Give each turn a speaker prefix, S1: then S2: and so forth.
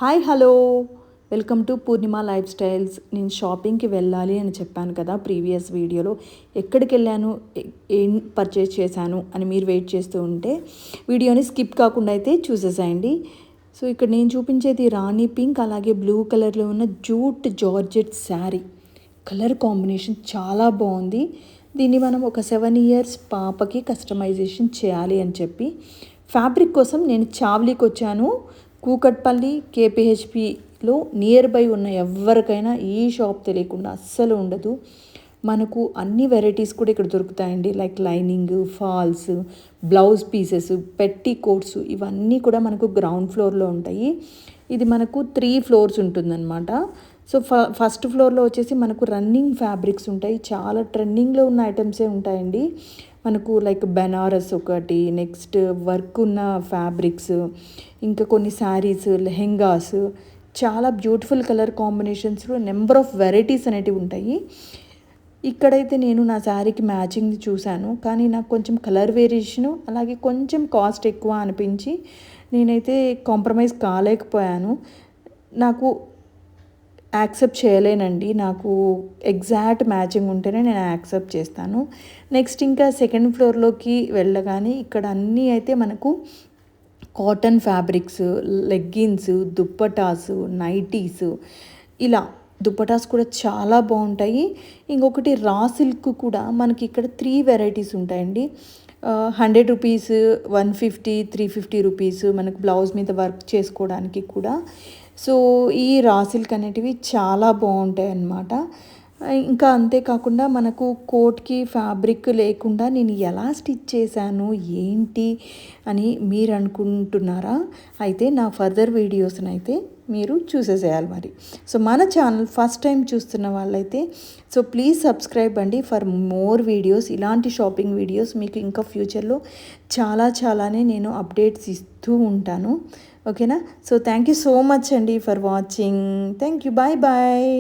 S1: Hi hello welcome to Purnima life styles. నేను షాపింగ్కి వెళ్ళాలి అని చెప్పాను కదా ప్రీవియస్ వీడియోలో. ఎక్కడికి వెళ్ళాను, ఏం పర్చేస్ చేశాను అని మీరు వెయిట్ చేస్తూ ఉంటే వీడియోని స్కిప్ కాకుండా అయితే చూసేసేయండి. సో ఇక్కడ నేను చూపించేది రాణి పింక్ అలాగే బ్లూ కలర్లో ఉన్న jute georgette sari. Colour combination చాలా బాగుంది. దీన్ని మనం ఒక 7 ఇయర్స్ పాపకి కస్టమైజేషన్ చేయాలి అని చెప్పి ఫ్యాబ్రిక్ కోసం నేను చావ్లీకి వచ్చాను. కూకట్పల్లి కేపీహెచ్పిలో నియర్ బై ఉన్న ఎవరికైనా ఈ షాప్ తెలియకుండా అస్సలు ఉండదు. మనకు అన్ని వెరైటీస్ కూడా ఇక్కడ దొరుకుతాయండి. Like lining, falls, blouse pieces, petticoats, ఇవన్నీ కూడా మనకు గ్రౌండ్ ఫ్లోర్లో ఉంటాయి. ఇది మనకు 3 ఫ్లోర్స్ ఉంటుందన్నమాట. సో ఫస్ట్ ఫ్లోర్లో వచ్చేసి మనకు రన్నింగ్ ఫ్యాబ్రిక్స్ ఉంటాయి. చాలా ట్రెండింగ్లో ఉన్న ఐటమ్సే ఉంటాయండి. మనకు లైక్ బెనారస్ ఒకటి, నెక్స్ట్ వర్క్ ఉన్న ఫ్యాబ్రిక్స్, ఇంకా కొన్ని శారీస్, లెహెంగాస్, చాలా బ్యూటిఫుల్ కలర్ కాంబినేషన్స్లో నెంబర్ ఆఫ్ వెరైటీస్ అనేటివి ఉంటాయి. ఇక్కడైతే నేను నా శారీకి మ్యాచింగ్ చూశాను, కానీ నాకు కొంచెం కలర్ వేరియేషను అలాగే కొంచెం కాస్ట్ ఎక్కువ అనిపించి నేనైతే కాంప్రమైజ్ కాలేకపోయాను. నాకు యాక్సెప్ట్ చేయలేనండి. నాకు ఎగ్జాక్ట్ మ్యాచింగ్ ఉంటేనే నేను యాక్సెప్ట్ చేస్తాను. నెక్స్ట్ ఇంకా సెకండ్ ఫ్లోర్లోకి వెళ్ళగానే ఇక్కడ అన్నీ అయితే మనకు cotton fabrics, leggings, dupattas, nighties, ఇలా దుప్పటాస్ కూడా చాలా బాగుంటాయి. ఇంకొకటి రా సిల్క్ కూడా మనకి ఇక్కడ 3 వెరైటీస్ ఉంటాయండి. 100 రూపీస్, 150, 350 రూపీస్ మనకు బ్లౌజ్ మీద వర్క్ చేసుకోవడానికి కూడా. సో ఈ రా సిల్క్ అనేటివి చాలా బాగుంటాయి అన్నమాట. ఇంకా అంతేకాకుండా మనకు కోట్కి ఫ్యాబ్రిక్ లేకుండా నేను ఎలా స్టిచ్ చేశాను ఏంటి అని మీరు అనుకుంటున్నారా? అయితే నా ఫర్దర్ వీడియోస్ని అయితే మీరు చూసేసేయాలి మరి. సో మన ఛానల్ ఫస్ట్ టైం చూస్తున్న వాళ్ళైతే సో ప్లీజ్ సబ్స్క్రైబ్ అండి ఫర్ మోర్ వీడియోస్. ఇలాంటి షాపింగ్ వీడియోస్ మీకు ఇంకా ఫ్యూచర్లో చాలానే నేను అప్డేట్స్ ఇస్తూ ఉంటాను. ఓకేనా? So thank you so much అండి for watching. Thank you. Bye bye.